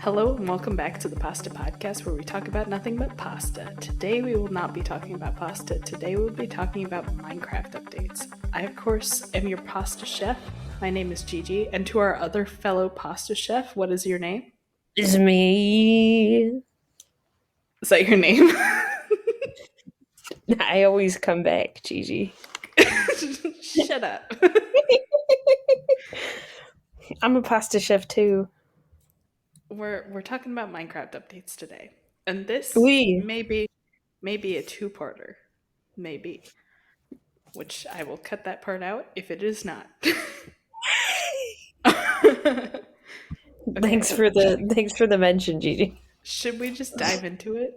Hello and welcome back to the Pasta Podcast, where we talk about nothing but pasta. Today we will not be talking about pasta. Today we'll be talking about Minecraft updates. I, of course, am your pasta chef. My name is Gigi, and to our other fellow pasta chef, what is your name? It's me. Is that your name? I always come back, Gigi. Shut up. I'm a pasta chef too. We're talking about Minecraft updates today, and this We. may be a two-parter, maybe. Which I will cut that part out if it is not. Okay. Thanks for the mention, Gigi. Should we just dive into it?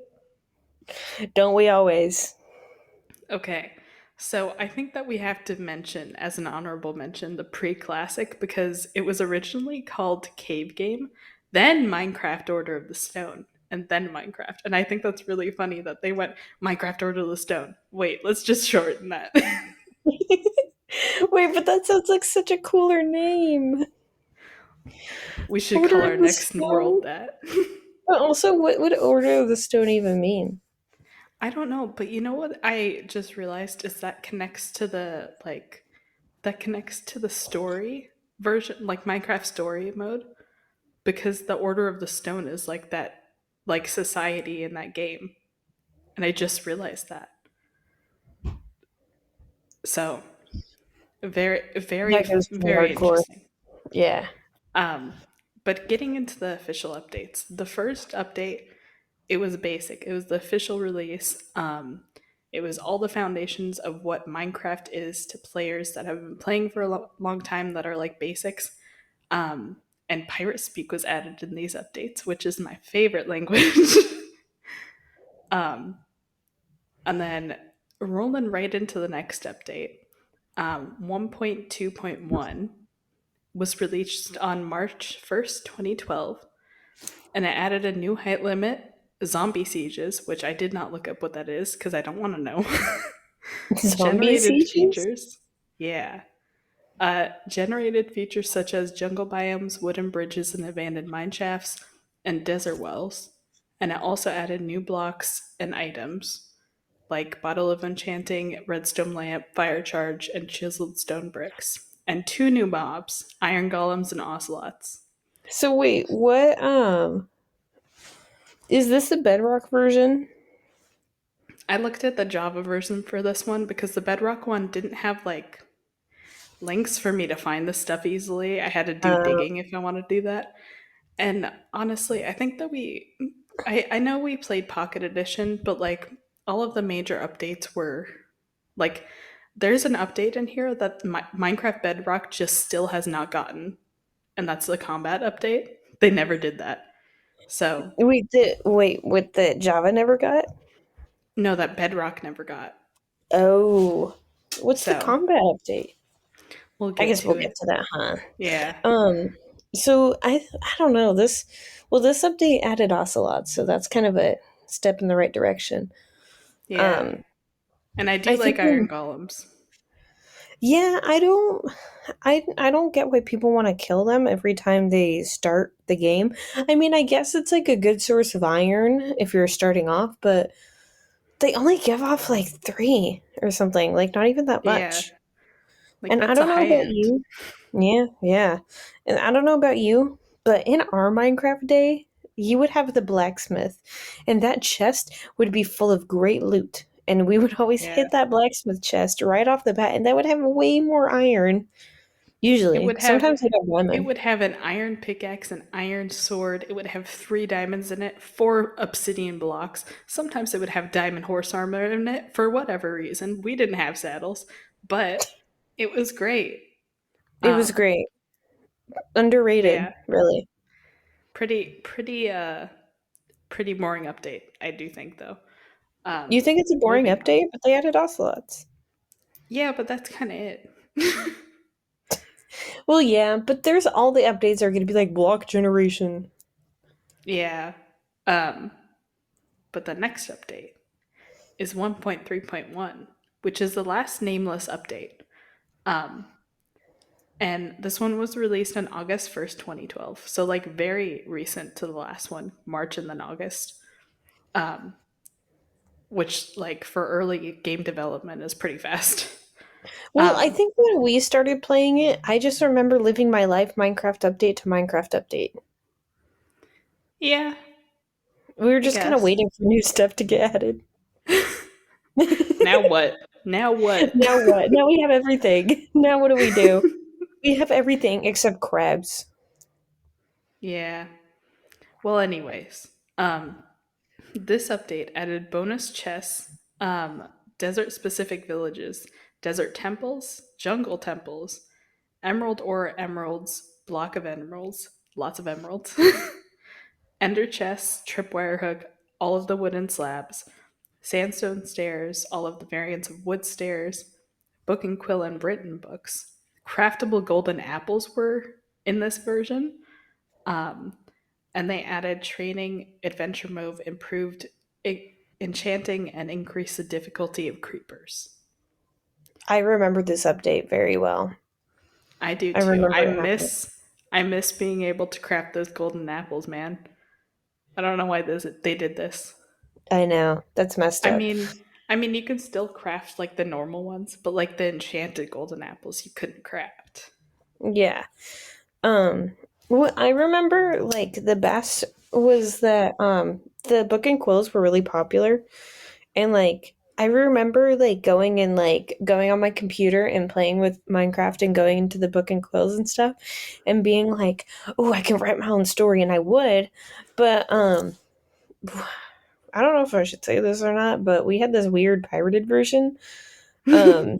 Don't we always? Okay. So I think that we have to mention, as an honorable mention, the pre-classic because it was originally called Cave Game, then Minecraft Order of the Stone, and then Minecraft. And I think that's really funny that they went Minecraft Order of the Stone. Wait, let's just shorten that. Wait, but that sounds like such a cooler name. We should Order call our of the next world that. But also, what would Order of the Stone even mean? I don't know, but you know what I just realized is that connects to the story version, like Minecraft story mode, because the Order of the Stone is like that, like society in that game, and I just realized that. So very, very, That goes pretty very hardcore. interesting. Yeah. But getting into the official updates, the first update, it was basic. It was the official release. It was all the foundations of what Minecraft is to players that have been playing for a long time that are like basics. And Pirate Speak was added in these updates, which is my favorite language. And then rolling right into the next update, 1.2.1 was released on March 1st, 2012, and it added a new height limit, zombie sieges, which I did not look up what that is because I don't want to know. Zombie Generated sieges? features. Yeah. Generated features such as jungle biomes, wooden bridges and abandoned mine shafts, and desert wells. And it also added new blocks and items like Bottle of Enchanting, Redstone Lamp, Fire Charge, and Chiseled Stone Bricks. And two new mobs, Iron Golems and Ocelots. So wait, what is this the Bedrock version? I looked at the Java version for this one because the Bedrock one didn't have like links for me to find the stuff easily. I had to do digging if I want to do that. And honestly, I think that I know we played Pocket Edition, but like all of the major updates were like, there's an update in here that Minecraft Bedrock just still has not gotten, and that's the combat update. They never did that. So, What the Java never got? no, that Bedrock never got. Oh, what's the So, combat update? we'll I get guess we'll to get it. to that, huh? Yeah. So I don't know this. Well, this update added ocelots, so that's kind of a step in the right direction. Yeah. Um, And I do I like think Iron Golems. yeah, I don't get why people want to kill them every time they start the game. I mean, I guess it's like a good source of iron if you're starting off, but they only give off like 3 or something, like not even that Yeah. much. Like, And I that's a don't know high about end. you. Yeah, yeah. And I don't know about you, but in our Minecraft day, you would have the blacksmith, and that chest would be full of great loot. And we would always Yeah. hit that blacksmith chest right off the bat, and that would have way more iron. It Usually. would have Sometimes I'd have it lemon. would have an iron pickaxe, an iron sword. It would have 3 diamonds in it, 4 obsidian blocks. Sometimes it would have diamond horse armor in it for whatever reason. We didn't have saddles, but it was great. It was Um, great. Underrated, yeah, really. pretty, pretty, pretty boring update. I do think though. You Um, think it's a boring moving on. update, but they added ocelots. Yeah, but that's kind of it. Well, yeah, but there's all the updates are going to be like block generation. Yeah. Um, but the next update is 1.3.1, which is the last nameless update. Um, And this one was released on August 1st, 2012. So, like, very recent to the last one, March and then August. Um, which, like, for early game development is pretty fast. Well, I Um, think when we started playing it, I just remember living my life Minecraft update to Minecraft update. yeah, We were I just kind of guess. waiting for new stuff to get added. Now what? Now what? Now what? Now we have everything. Now what do we do? We have everything except crabs. Yeah. Well, anyways, this update added bonus chests, desert specific villages, desert temples, jungle temples, emerald ore emeralds, block of emeralds, lots of emeralds, ender chests, tripwire hook, all of the wooden slabs, sandstone stairs, all of the variants of wood stairs, book and quill and written books. Craftable golden apples were in this version. Um, and they added training, adventure mode, improved enchanting, and increased the difficulty of creepers. I remember this update very well. I do I too. remember it happening. I miss being able to craft those golden apples, man. I don't know why they did this. I know. That's messed I up. mean, I mean, you can still craft like the normal ones, but like the enchanted golden apples, you couldn't craft. Yeah. Um, what I remember, like, the best was that the book and quills were really popular, and like I remember like going on my computer and playing with Minecraft and going into the book and quills and stuff, and being like, "Oh, I can write my own story," and I would, but I don't know if I should say this or not, but we had this weird pirated version, um,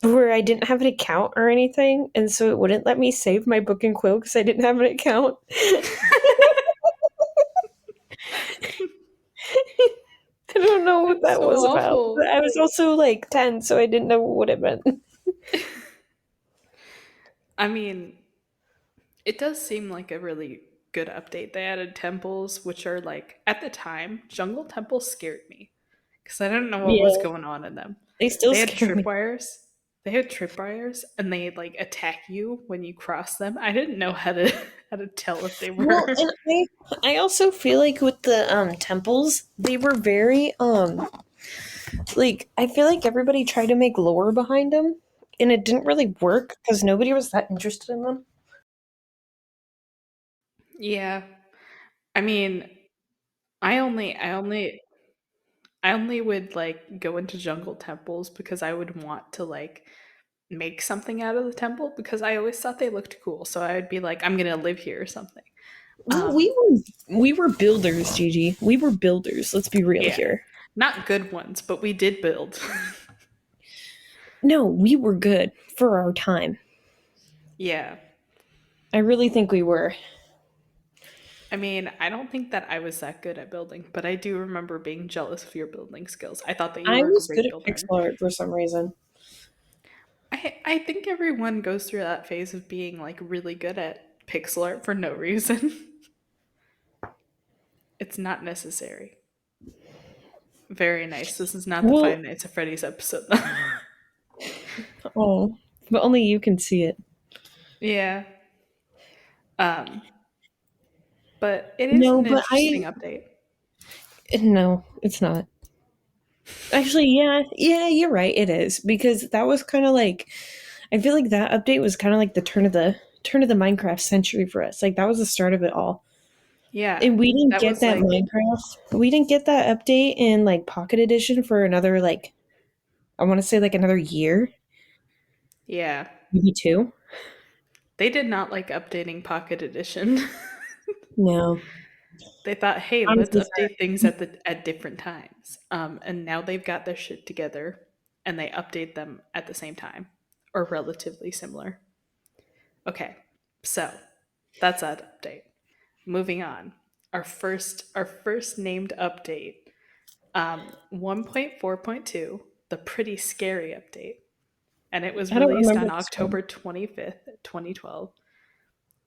where I didn't have an account or anything, and so it wouldn't let me save my book and quill because I didn't have an account. I don't know what That's that so was about. But awful. I was also like 10, so I didn't know what it meant. I mean, it does seem like a really good update. They added temples, which are like, at the time, jungle temples scared me because I didn't know what was Yeah, going on in them. they still They had scare me. tripwires. They had tripwires, and they like attack you when you cross them. I didn't know how to how to tell if they Well, were. and I also feel like with the temples, they were very like I feel like everybody tried to make lore behind them, and it didn't really work because nobody was that interested in them. Yeah, I mean, I only, I only, I only would like go into jungle temples because I would want to like make something out of the temple because I always thought they looked cool. So I would be like, I'm gonna live here or something. Well, Um, we were builders, Gigi. We were builders. Let's be real yeah, here. not good ones, but we did build. No, we were good for our time. Yeah, I really think we were. I mean, I don't think that I was that good at building, but I do remember being jealous of your building skills. I thought that you I were a was good great at builder. pixel art for some reason. I think everyone goes through that phase of being like really good at pixel art for no reason. It's not necessary. Very nice. This is not the Five Well, Nights at Freddy's episode. oh, but only you can see it. Yeah. Um, but it is No, an but interesting update. no, it's not. Actually, yeah, you're right. It is because that was kind of like I feel like that update was kind of like the turn of the Minecraft century for us. Like that was the start of it all. Yeah. And we didn't That get was that like, Minecraft. We didn't get that update in like Pocket Edition for another like I want to say like another year, yeah. maybe two. They did not like updating Pocket Edition. No, They thought, hey, let's honestly, update things at different times. And now they've got their shit together and they update them at the same time or relatively similar. Okay. So that's that update. Moving on. Our first named update, 1.4.2, the pretty scary update. And it was I don't released remember on this one. October 25th, 2012.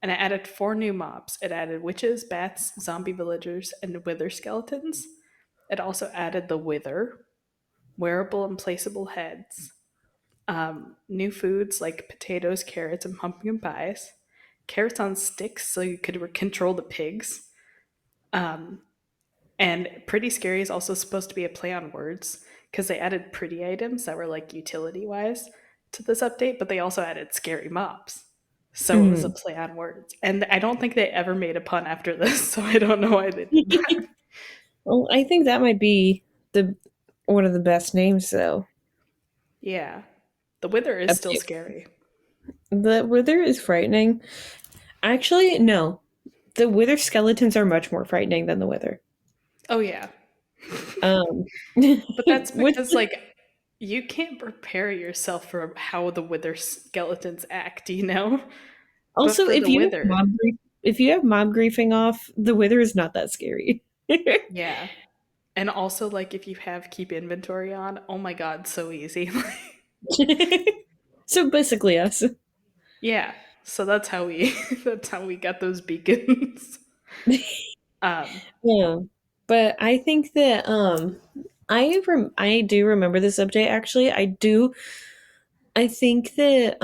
And it added four new mobs. It added witches, bats, zombie villagers, and wither skeletons. It also added the wither, wearable and placeable heads, New foods like potatoes, carrots, and pumpkin pies. Carrots on sticks so you could control the pigs. Um, and Pretty Scary is also supposed to be a play on words because they added pretty items that were like utility wise to this update, but they also added scary mobs. So it was a Mhm. play on words. And I don't think they ever made a pun after this, so I don't know why they did that. Well, I think that might be the one of the best names though. Yeah. The Wither is still Update. scary. The Wither is frightening. Actually, no. The Wither skeletons are much more frightening than the Wither. Oh, yeah. Um, But that's which because, like, you can't prepare yourself for how the Wither skeletons act, you know? But also, for the Wither, if you have mob griefing off, the Wither is not that scary. yeah. And also, like, if you have keep inventory on, oh my god, so easy. So basically, us. Yeah. So that's how we that's how we got those beacons. Um, Yeah, but I think that I do remember this update. Actually, I do. I think that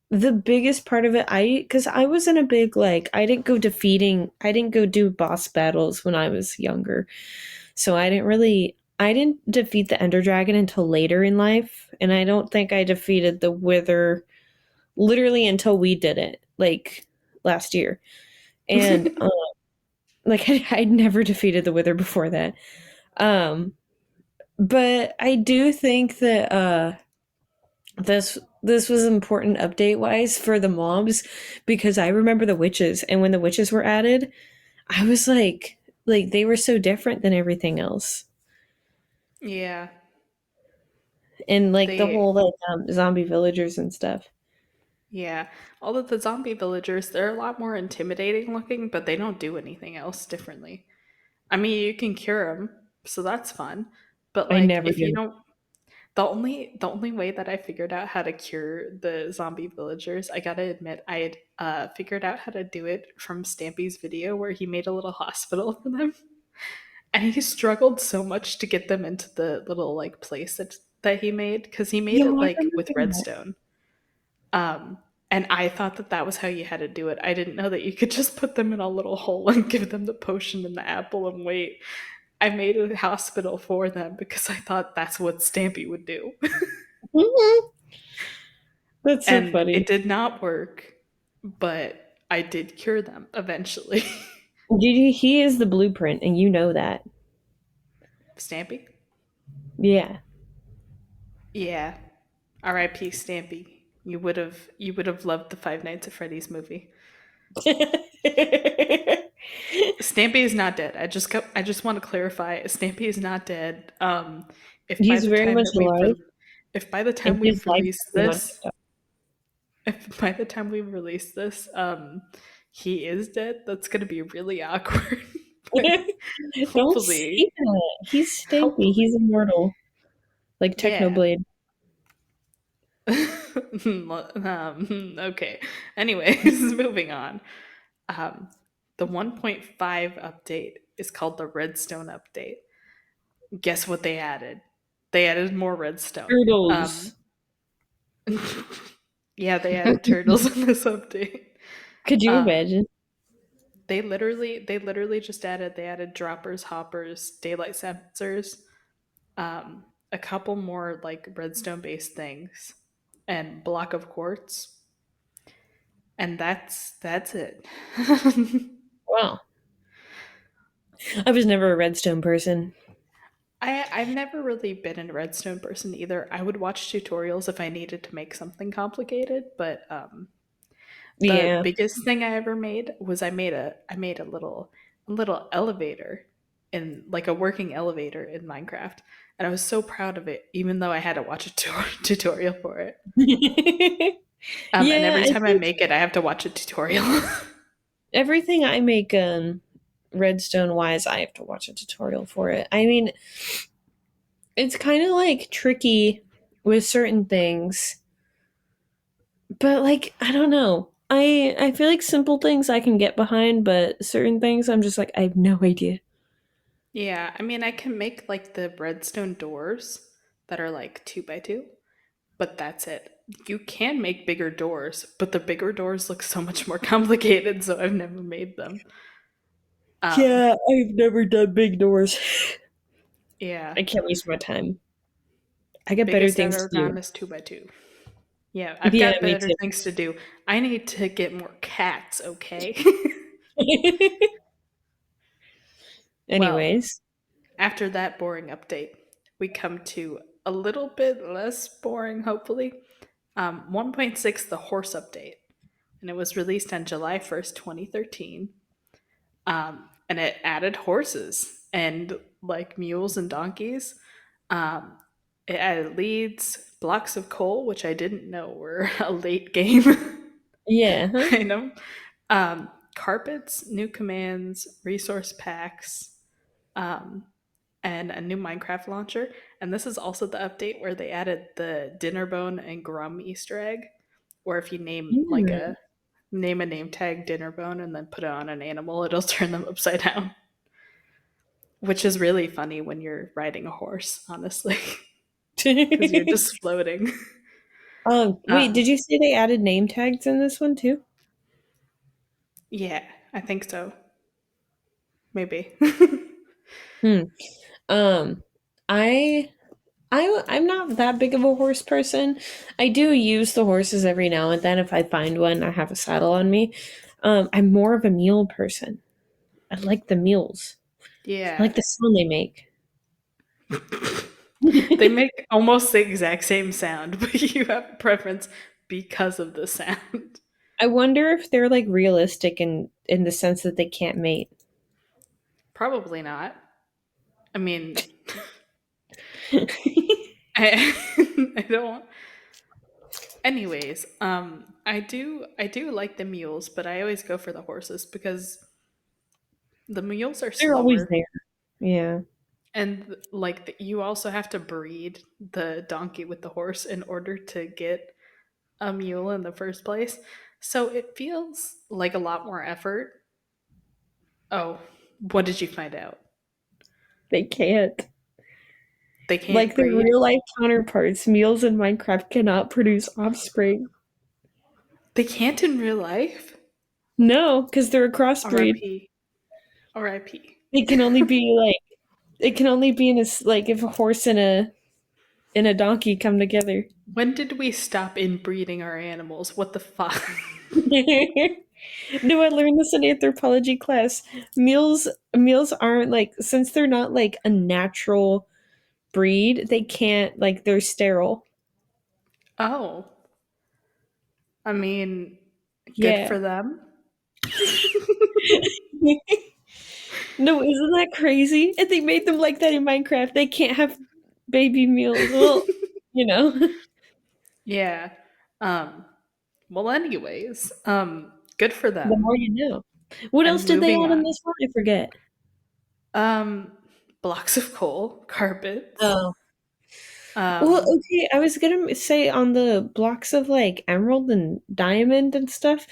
the biggest part of it, because I wasn't a big like I didn't go do boss battles when I was younger, so I didn't defeat the Ender Dragon until later in life, and I don't think I defeated the Wither literally until we did it like last year, and like I'd never defeated the Wither before that. Um, but I do think that this was important update wise for the mobs because I remember the witches, and when the witches were added, I was like they were so different than everything else, yeah. and like the They whole like zombie villagers and stuff. Yeah. Although the zombie villagers, they're a lot more intimidating looking, but they don't do anything else differently. I mean, you can cure them, so that's fun. But I like never if you did. don't the only way that I figured out how to cure the zombie villagers, I gotta admit, I had figured out how to do it from Stampy's video where he made a little hospital for them. And he struggled so much to get them into the little like place that he made because he made Yeah, it I like remember with that. redstone. Um, and I thought that that was how you had to do it. I didn't know that you could just put them in a little hole and give them the potion and the apple and wait. I made a hospital for them because I thought that's what Stampy would do. Mhm. That's so And funny. it did not work, but I did cure them eventually. He is the blueprint, and you know that. Stampy? Yeah. Yeah. R.I.P. Stampy. You would have loved the Five Nights at Freddy's movie. Stampy is not dead. I just want to clarify. Stampy is not dead. If by He's the very time much that alive, if by the and time his we've life is released pretty much this, if by the time we release this, he is dead, that's gonna be really awkward. But Don't say hopefully, that. He's Stampy. He's hopefully, immortal, like yeah. Technoblade. Okay. Anyways, moving on. Um, the 1.5 update is called the Redstone update. Guess what they added? They added more redstone. Turtles. Yeah, they added turtles in this update. Could you Um, imagine? they literally just added droppers, hoppers, daylight sensors, a couple more like redstone based things, and block of quartz, and that's it. Wow. I was never a redstone person. I've never really been a redstone person either. I would watch tutorials if I needed to make something complicated, but the Yeah. biggest thing I ever made was I made a little elevator in like a working elevator in Minecraft, and I was so proud of it, even though I had to watch a tutorial for it. And Yeah, every I time I think make it, I have to watch a tutorial. everything I make redstone wise, I have to watch a tutorial for it. I mean, it's kind of like tricky with certain things, but like I don't know. I feel like simple things I can get behind, but certain things I'm just like I have no idea. Yeah, I mean, I can make like the redstone doors that are like 2 by 2, but that's it. You can make bigger doors, but the bigger doors look so much more complicated, so I've never made them. Um, Yeah, I've never done big doors. yeah. I can't waste my time. I got better Biggest I've things ever to do. done is 2 by 2. Yeah, I've Yeah, got me better too. things to do. I need to get more cats, okay? Well, Anyways. after that boring update, we come to a little bit less boring, hopefully. 1.6, the horse update. And it was released on July 1st, 2013. And it added horses and like mules and donkeys. Um, it added leads, blocks of coal, which I didn't know were a late game Yeah, huh? item, carpets, new commands, resource packs, um, and a new Minecraft launcher. And this is also the update where they added the Dinnerbone and Grum Easter egg, where if you Mm. name a name tag Dinnerbone and then put it on an animal, it'll turn them upside down. Which is really funny when you're riding a horse, honestly, because you're just floating. Wait, Um, did you say they added name tags in this one too? yeah, I think so. Maybe. Hmm. Um, I I'm not that big of a horse person. I do use the horses every now and then if I find one. I have a saddle on me. I'm more of a mule person. I like the mules. I Yeah. like the sound they make. They make almost the exact same sound, but you have a preference because of the sound. I wonder if they're like realistic in the sense that they can't mate. Probably not. I mean, I, I don't. Anyways, I do like the mules, but I always go for the horses because the mules are They're always slower, there. Yeah. and like you also have to breed the donkey with the horse in order to get a mule in the first place. So it feels like a lot more effort. Oh, what did you find out? They can't. They can't Like their breed? real life counterparts, mules in Minecraft cannot produce offspring. They can't in real life? No, because they're a crossbreed. RIP. RIP. They can only be like it can only be in like if a horse and a donkey come together. When did we stop inbreeding our animals? What the fuck? No, I learned this in anthropology class. Mules aren't like since they're not like a natural breed, they can't like they're sterile. Oh, I mean, good Yeah. for them. No, isn't that crazy? And they made them like that in Minecraft. They can't have baby mules. Well, you know, Yeah. Um, well, anyways, good for the them. more you know. What else And did they moving add in on. this one? I forget. Um, blocks of coal, carpets. Oh. Well, Um, okay, I was gonna say on the blocks of like emerald and diamond and stuff,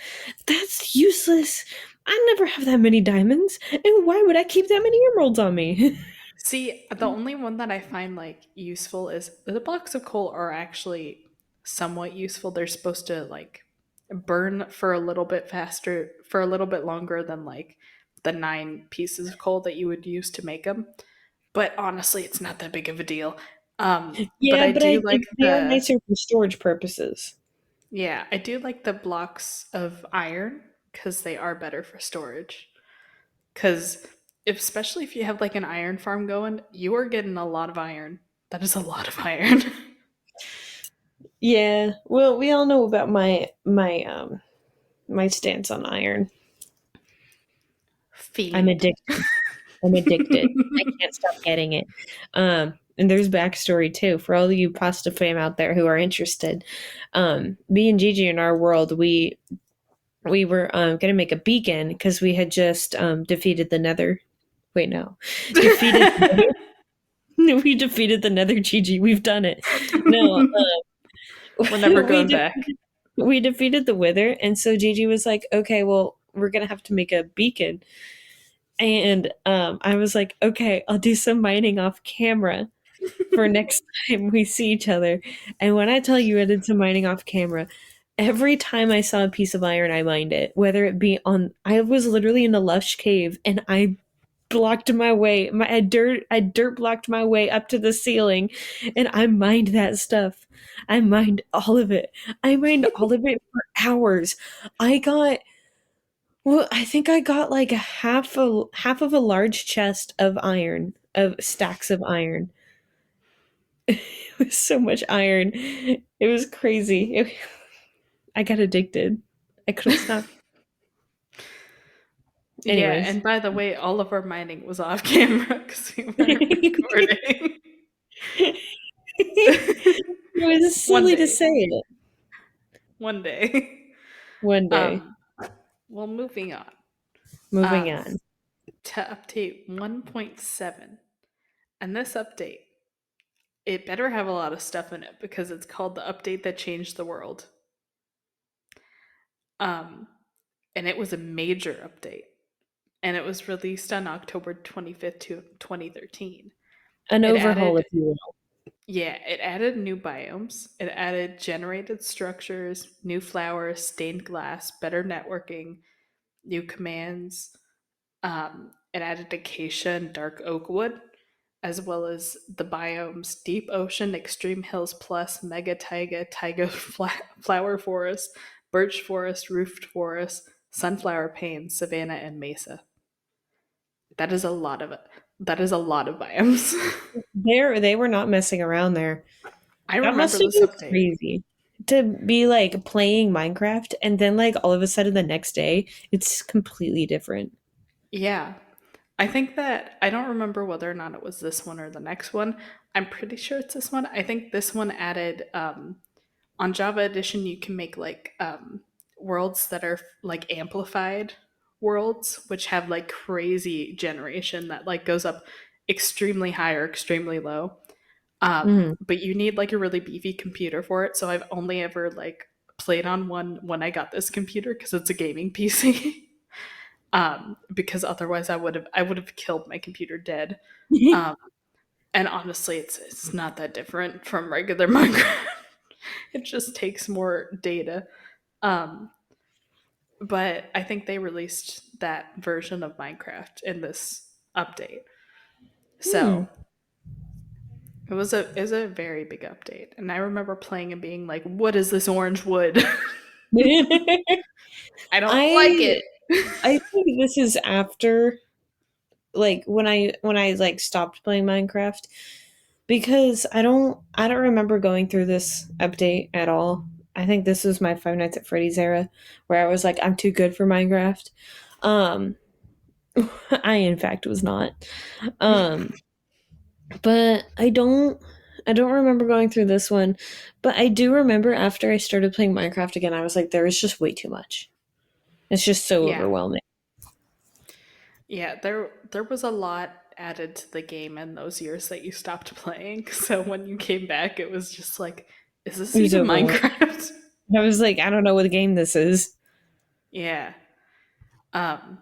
that's useless. I never have that many diamonds, and why would I keep that many emeralds on me? See, the only one that I find like useful is the blocks of coal are actually somewhat useful. They're supposed to like burn for a little bit faster, for a little bit longer than like the 9 pieces of coal that you would use to make them. But honestly, it's not that big of a deal. But Yeah, I but do like they are nicer for storage purposes. yeah, I do like the blocks of iron because they are better for storage. Because especially if you have like an iron farm going, you are getting a lot of iron. That is a lot of iron. Yeah, well, we all know about my stance on iron. I'm Fiend. addicted. I'm addicted. I can't stop getting it. And there's backstory too for all of you pasta fam out there who are interested. Me and Gigi in our world, we were gonna make a beacon because we had just defeated the Nether. Wait, no, defeated. We defeated the Nether, Gigi. We've done it. No, We're never we going back. we defeated the Wither, and so Gigi was like, "Okay, well, we're gonna have to make a beacon." And I was like, "Okay, I'll do some mining off camera." for next time we see each other. And when I tell you I did some mining off camera, every time I saw a piece of iron, I mined it. Whether it be on, I was literally in a lush cave, and I blocked my way. I dirt blocked my way up to the ceiling, and I mined that stuff. I mined all of it. I mined all of it for hours. I got well, I think I got like half of a large chest of iron, of stacks of iron. It was so much iron. It was crazy. I got addicted. I couldn't stop. Yeah, Anyways. and by the way, all of our mining was off camera because we weren't recording. It was One silly to day. say it. One day. One day. Um, well, moving on. Moving Um, on. to update 1.7. And this update, it better have a lot of stuff in it because it's called the update that changed the world. Um, and it was a major update. And it was released on October 25th, 2013. An It overhaul, if added, you will. yeah, it added new biomes. It added generated structures, new flowers, stained glass, better networking, new commands. It added acacia and dark oak wood, as well as the biomes deep ocean, extreme hills plus, mega taiga flower forest, birch forest, roofed forest, sunflower plain, savanna, and mesa. That is a lot of it. That is a lot of biomes. They were not messing around there. I That must remember have this been update. crazy. To be like playing Minecraft and then like all of a sudden the next day it's completely different. Yeah. I think that I don't remember whether or not it was this one or the next one. I'm pretty sure it's this one. I think this one added on Java Edition you can make like worlds that are like amplified worlds, which have like crazy generation that like goes up extremely high or extremely low. Mhm. But you need like a really beefy computer for it. So I've only ever like played on one when I got this computer because it's a gaming PC. Because otherwise I would have killed my computer dead. Um, and honestly, it's not that different from regular Minecraft. It just takes more data. Um, but I think they released that version of Minecraft in this update. Hmm. So it was a very big update, and I remember playing and being like, "What is this orange wood? I don't like I it." I think this is after like when I like stopped playing Minecraft because I don't remember going through this update at all. I think this was my Five Nights at Freddy's era where I was like I'm too good for Minecraft. Um I in fact was not. Um but I don't remember going through this one, but I do remember after I started playing Minecraft again I was like there is just way too much. It's just so Yeah, overwhelming. yeah. There was a lot added to the game in those years that you stopped playing. So when you came back, it was just like, is It this was even overwhelming. Minecraft? I was like I don't know what game this is. Yeah. Um,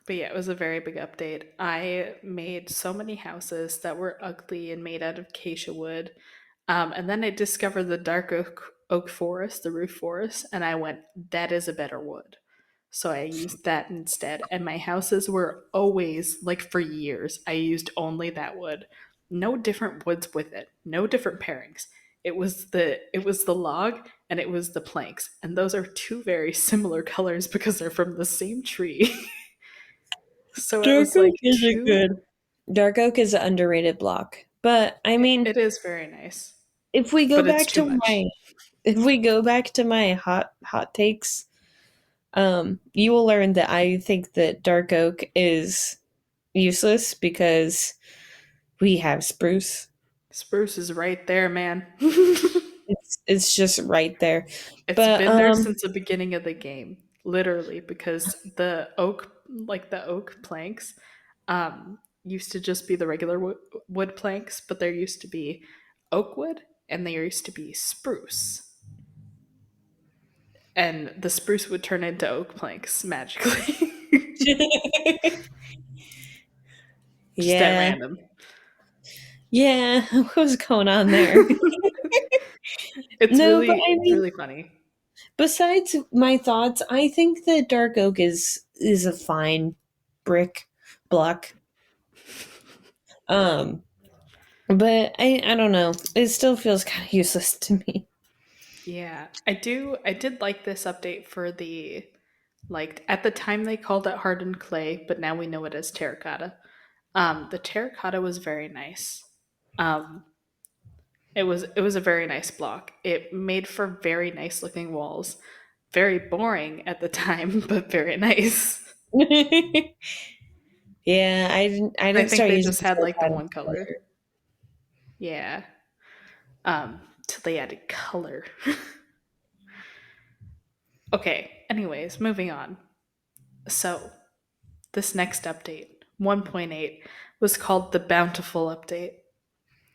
But yeah, it was a very big update. I made so many houses that were ugly and made out of acacia wood. And then I discovered the dark oak forest, the roof forest, and I went, that is a better wood. So I used that instead. And my houses were always, like for years, I used only that wood. No different woods with it, no different pairings. It was the log and it was the planks. And those are two very similar colors because they're from the same tree. So it Dark was Oak like isn't two. good. Dark Oak is an underrated block. But I It, mean, it is very nice, if we go but it's back too to much. my if we go back to my hot takes, you will learn that I think that Dark Oak is useless because we have spruce. Spruce is right there, man. It's just right there. It's But been there since the beginning of the game, literally, because the oak planks, used to just be the regular wood planks, but there used to be oak wood and there used to be spruce, and the spruce would turn into oak planks magically, just at yeah. random. Yeah, what was going on there? No, but I It's mean, really funny. besides my thoughts, I think that dark oak is a fine brick block. Um, but I don't know. It still feels kind of useless to me. Yeah, I did like this update for the, like, at the time they called it hardened clay, but now we know it as terracotta. The terracotta was very nice. Um, it was a very nice block. It made for very nice looking walls. Very boring at the time, but very nice. Yeah, I I didn't think start they using just had like the terracotta one color. later. Yeah. Till they added color. Okay, anyways, moving on. So, this next update, 1.8, was called the Bountiful Update,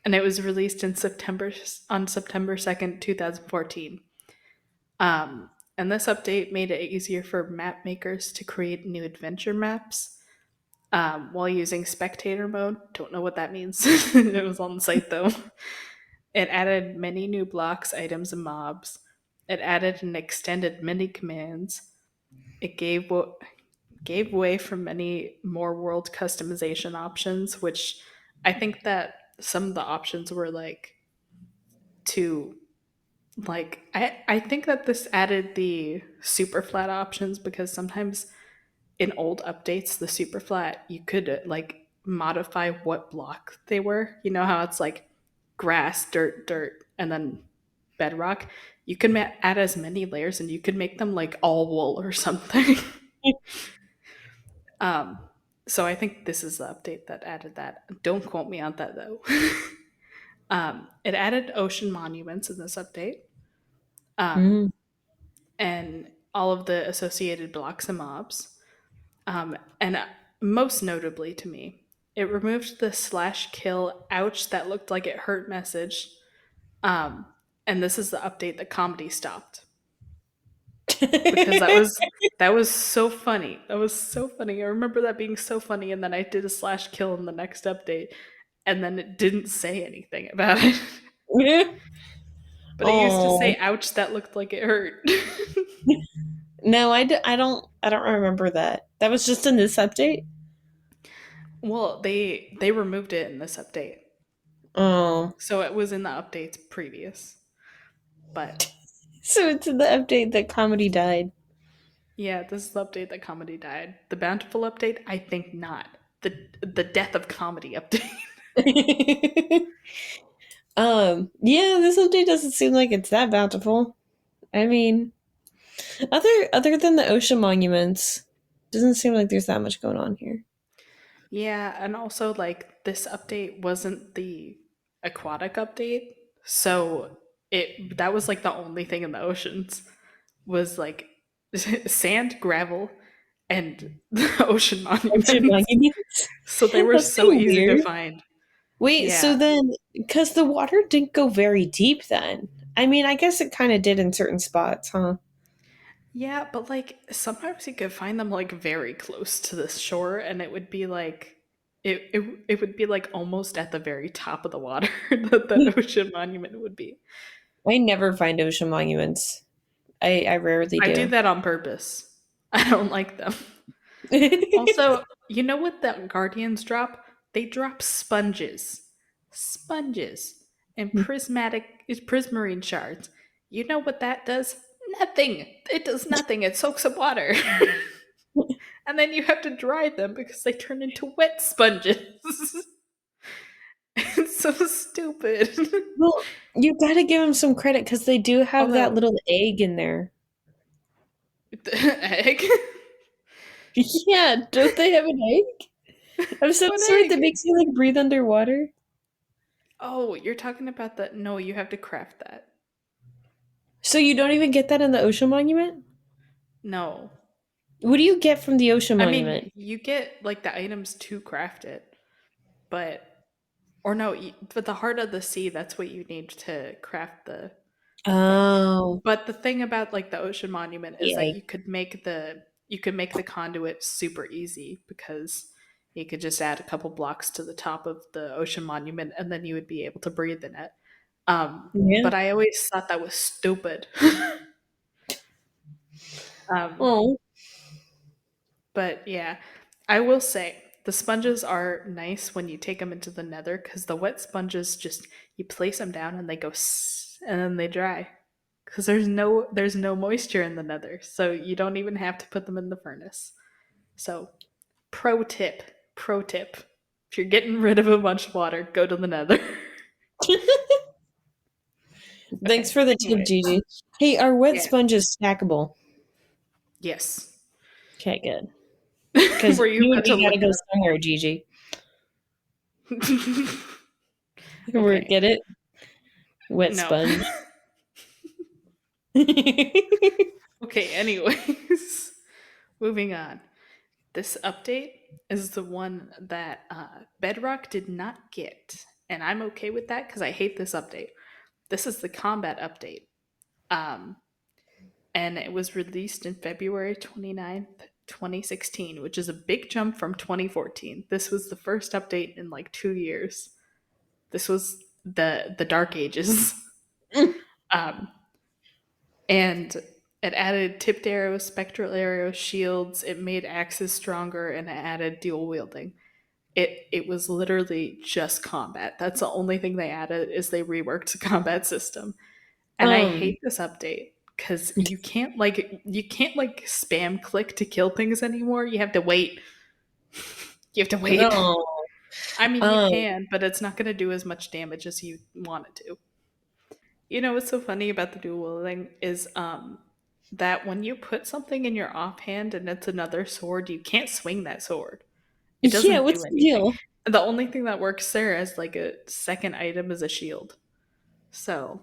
and it was released in September 2nd, 2014. And this update made it easier for map makers to create new adventure maps while using spectator mode. Don't know what that means. It was on the site though. It added many new blocks, items, and mobs. It added an extended mini commands. It gave way for many more world customization options, which I think that some of the options were like too, like I think that this added the super flat options because sometimes in old updates the super flat you could like modify what block they were. You know how it's like grass, dirt, and then bedrock. You could add as many layers and you could make them like all wool or something. um so I think this is the update that added that. Don't quote me on that though. It added ocean monuments in this update. um Mm. and all of the associated blocks and mobs. And most notably to me, it removed the slash kill ouch that looked like it hurt message. Um, and this is the update that comedy stopped because that was so funny. That was so funny. I remember that being so funny, and then I did a slash kill in the next update, and then it didn't say anything about it. But it used to say Oh ouch that looked like it hurt. no, I don't remember that. That was just in this update. Well, they removed it in this update. Oh, So it was in the updates previous. But so it's in the update that comedy died. yeah, this is the update that comedy died. The bountiful update, I think not. The death of comedy update. Yeah, this update doesn't seem like it's that bountiful. I mean, other than the ocean monuments, doesn't seem like there's that much going on here. Yeah, and also like this update wasn't the aquatic update. So it that was like the only thing in the oceans was like sand, gravel, and the ocean Ocean monuments. monuments? So they were That's so so easy to weird. find. Wait, so Yeah. then, because the water didn't go very deep then. I mean, I guess it kind of did in certain spots, huh? Yeah, but like sometimes you could find them like very close to the shore and it would be like it would be like almost at the very top of the water that the ocean monument would be. I never find ocean monuments. I rarely I do do. that on purpose. I don't like them. Also, you know what the guardians drop? They drop sponges. Sponges and prismarine shards. You know what that does? Nothing. It does nothing. It soaks up water. And then you have to dry them because they turn into wet sponges. It's so stupid. Well, you gotta give them some credit because they do have that Although, little egg in there. the egg? Yeah, don't they have an egg of some What sort that egg? makes you like breathe underwater? Oh, you're talking about the. No, you have to craft that. So you don't even get that in the ocean monument? No. What do you get from the ocean I mean, monument? you get like the items to craft it, but. Or no, but the heart of the sea, that's what you need to craft the thing. Oh, But the thing about like the ocean monument is the that egg. you could make the conduit super easy because You could just add a couple blocks to the top of the ocean monument, and then you would be able to breathe in it. Yeah. But I always thought that was stupid. um, Oh. but yeah, I will say the sponges are nice when you take them into the nether because the wet sponges just you place them down and they go and then they dry because there's no moisture in the nether, so you don't even have to put them in the furnace. So pro tip, if you're getting rid of a bunch of water, go to the nether. Thanks Okay. for the tip, Anyways, Gigi. Hey, are wet yeah, sponges stackable? yes. Okay, good. Because Were you you and about to me look gotta it go somewhere, Gigi. up? We Okay. get it? Wet No. sponge. Okay, anyways. Moving on. This update is the one that Bedrock did not get. And I'm okay with that because I hate this update. This is the combat update. Um, and it was released in February 29th, 2016, which is a big jump from 2014. This was the first update in like 2 years. This was the Dark Ages. Um, and it added tipped arrows, spectral arrows, shields. It made axes stronger, and it added dual wielding. It was literally just combat. That's the only thing they added is they reworked the combat system. And I um, hate this update because you can't like spam click to kill things anymore. You have to wait. You have to wait. oh, I mean, you um, can, but it's not going to do as much damage as you want it to. You know what's so funny about the dual wielding is that when you put something in your offhand and it's another sword, you can't swing that sword. It yeah, doesn't do what's the anything. deal? The only thing that works there as like a second item is a shield. So,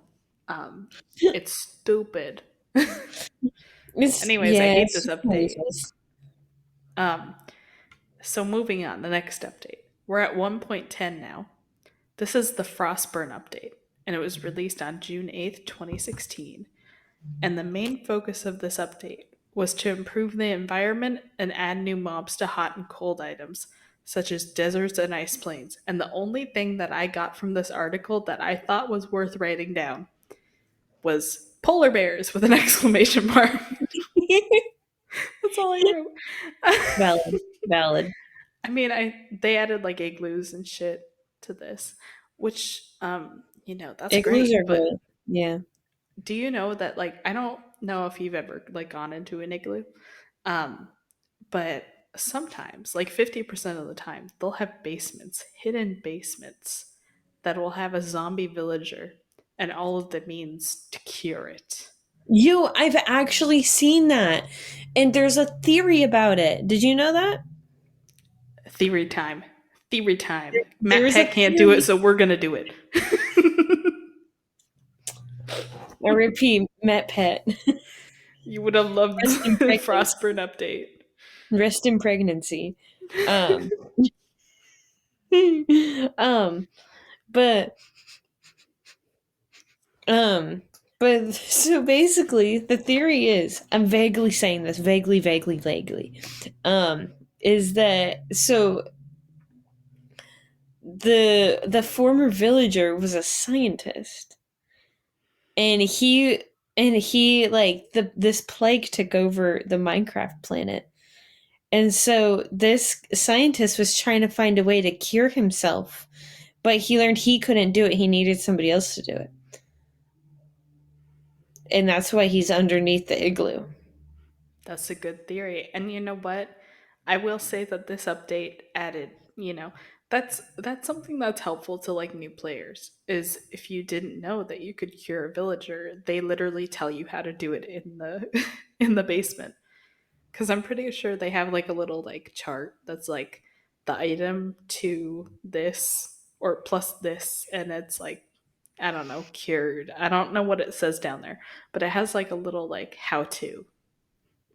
um, it's stupid. It's, Anyways, I yeah, hate it's this just update. pointless. Um, so moving on, the next update. We're at 1.10 now. This is the Frostburn update, and it was released on June 8th, 2016. And the main focus of this update was to improve the environment and add new mobs to hot and cold items, such as deserts and ice plains. And the only thing that I got from this article that I thought was worth writing down was polar bears with an exclamation mark. That's all I wrote. Valid, valid. I mean, they added like igloos and shit to this, which that's Igloos are great. But good. Yeah. do you know that like I don't know if you've ever like gone into an igloo, um, but sometimes like 50% of the time they'll have basements, hidden basements that will have a zombie villager and all of the means to cure it. I've actually seen that. And there's a theory about it. Did you know that? Theory time. Theory time. There Matt is a Peck can't do it, theory. so we're gonna do it. I repeat, Met Pet. You would have loved Rest in the pregnancy. Frostburn update. Rest in pregnancy. Um, um, but Um, but so basically, the theory is I'm vaguely saying this, vaguely, is that so the former villager was a scientist, and he like this plague took over the Minecraft planet, and so this scientist was trying to find a way to cure himself, but he learned he couldn't do it. He needed somebody else to do it, and that's why he's underneath the igloo. That's a good theory. And you know what? I will say that this update added, that's something that's helpful to like new players is if you didn't know that you could cure a villager, they literally tell you how to do it in the in the basement. Cuz I'm pretty sure they have like a little like chart that's like the item to this or plus this and it's like I don't know, cured. I don't know what it says down there, but it has like a little like how to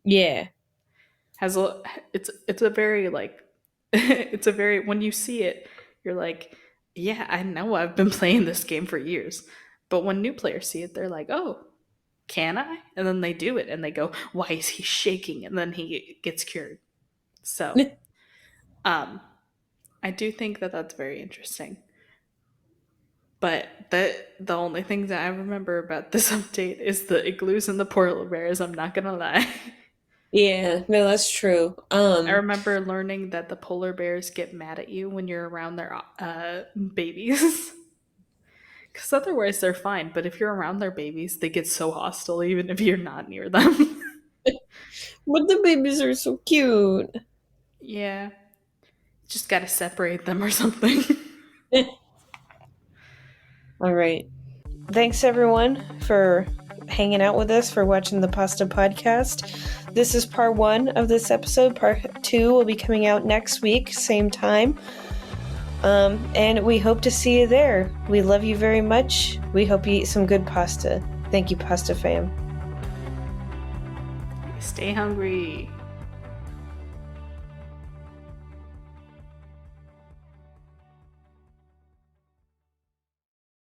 Yeah. has a it's a very like it's a very when you see it you're like yeah I know I've been playing this game for years, but when new players see it they're like oh can I, and then they do it and they go why is he shaking, and then he gets cured. So um I do think that that's very interesting. But the only things that I remember about this update is the igloos and the polar bears. I'm not gonna lie. Yeah, no, that's true. I remember learning that the polar bears get mad at you when you're around their babies. Because otherwise they're fine, but if you're around their babies, they get so hostile even if you're not near them. But the babies are so cute. Yeah, just gotta separate them or something. All right. Thanks everyone for hanging out with us, for watching the Pasta Podcast. This is part 1 of this episode. Part 2 will be coming out next week, same time. And we hope to see you there. We love you very much. We hope you eat some good pasta. Thank you, Pasta fam. Stay hungry.